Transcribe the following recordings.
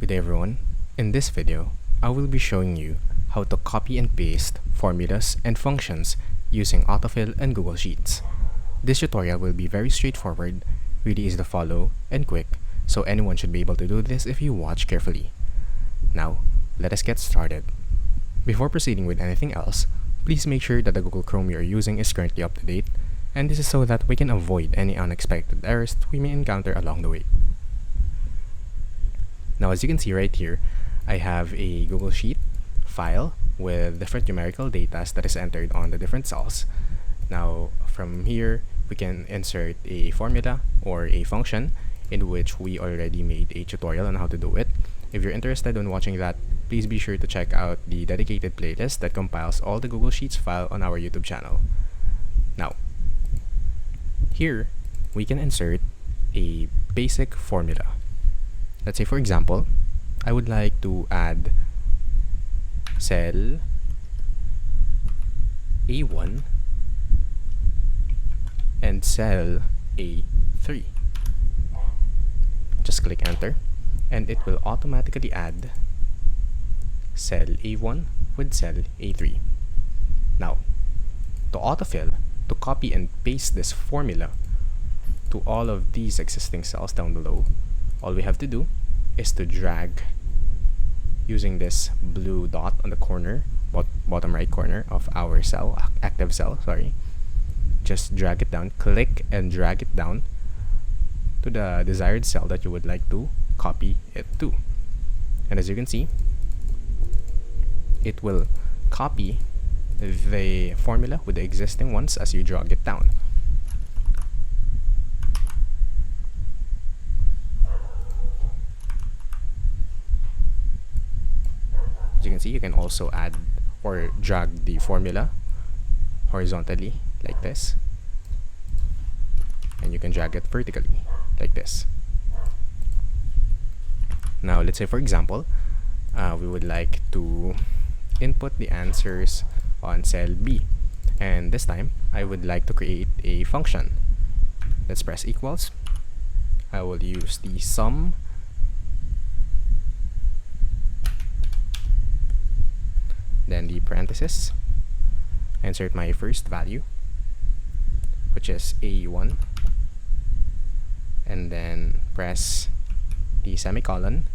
Good day everyone. In this video, I will be showing you how to copy and paste formulas and functions using AutoFill and Google Sheets. This tutorial will be very straightforward, really easy to follow, and quick, so anyone should be able to do this if you watch carefully. Now, let us get started. Before proceeding with anything else, please make sure that the Google Chrome you are using is currently up to date, and this is so that we can avoid any unexpected errors we may encounter along the way. Now, as you can see right here, I have a Google Sheet file with different numerical data that is entered on the different cells. Now, from here, we can insert a formula or a function in which we already made a tutorial on how to do it. If you're interested in watching that, please be sure to check out the dedicated playlist that compiles all the Google Sheets file on our YouTube channel. Now, here, we can insert a basic formula. Let's say, for example, I would like to add cell A1 and cell A3. Just click enter and it will automatically add cell A1 with cell A3. Now, to autofill, to copy and paste this formula to all of these existing cells down below, all we have to do is to drag using this blue dot on the corner, bottom right corner of our cell, active cell, sorry. Just drag it down, click and drag it down to the desired cell that you would like to copy it to. And as you can see, it will copy the formula with the existing ones as you drag it down. As you can see, you can also add or drag the formula horizontally like this, and you can drag it vertically like this. Now, let's say, for example, we would like to input the answers on cell B, and this time I would like to create a function. Let's press equals. I will use the sum then the parenthesis, insert my first value, which is A1, and then press the semicolon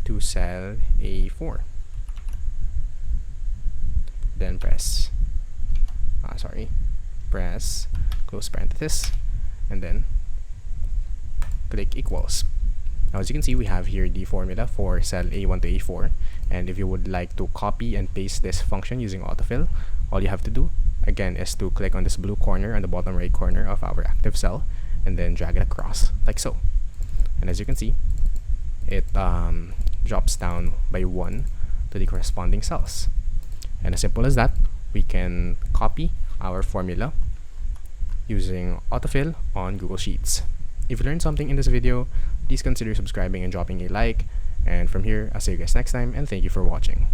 to cell A4. Then press close parenthesis, and then click equals. Now, as you can see, we have here the formula for cell A1 to A4, and if you would like to copy and paste this function using AutoFill, all you have to do, again, is to click on this blue corner on the bottom right corner of our active cell, and then drag it across, like so. And as you can see, it drops down by 1 to the corresponding cells. And as simple as that, we can copy our formula using AutoFill on Google Sheets. If you learned something in this video, please consider subscribing and dropping a like. And from here, I'll see you guys next time, and thank you for watching.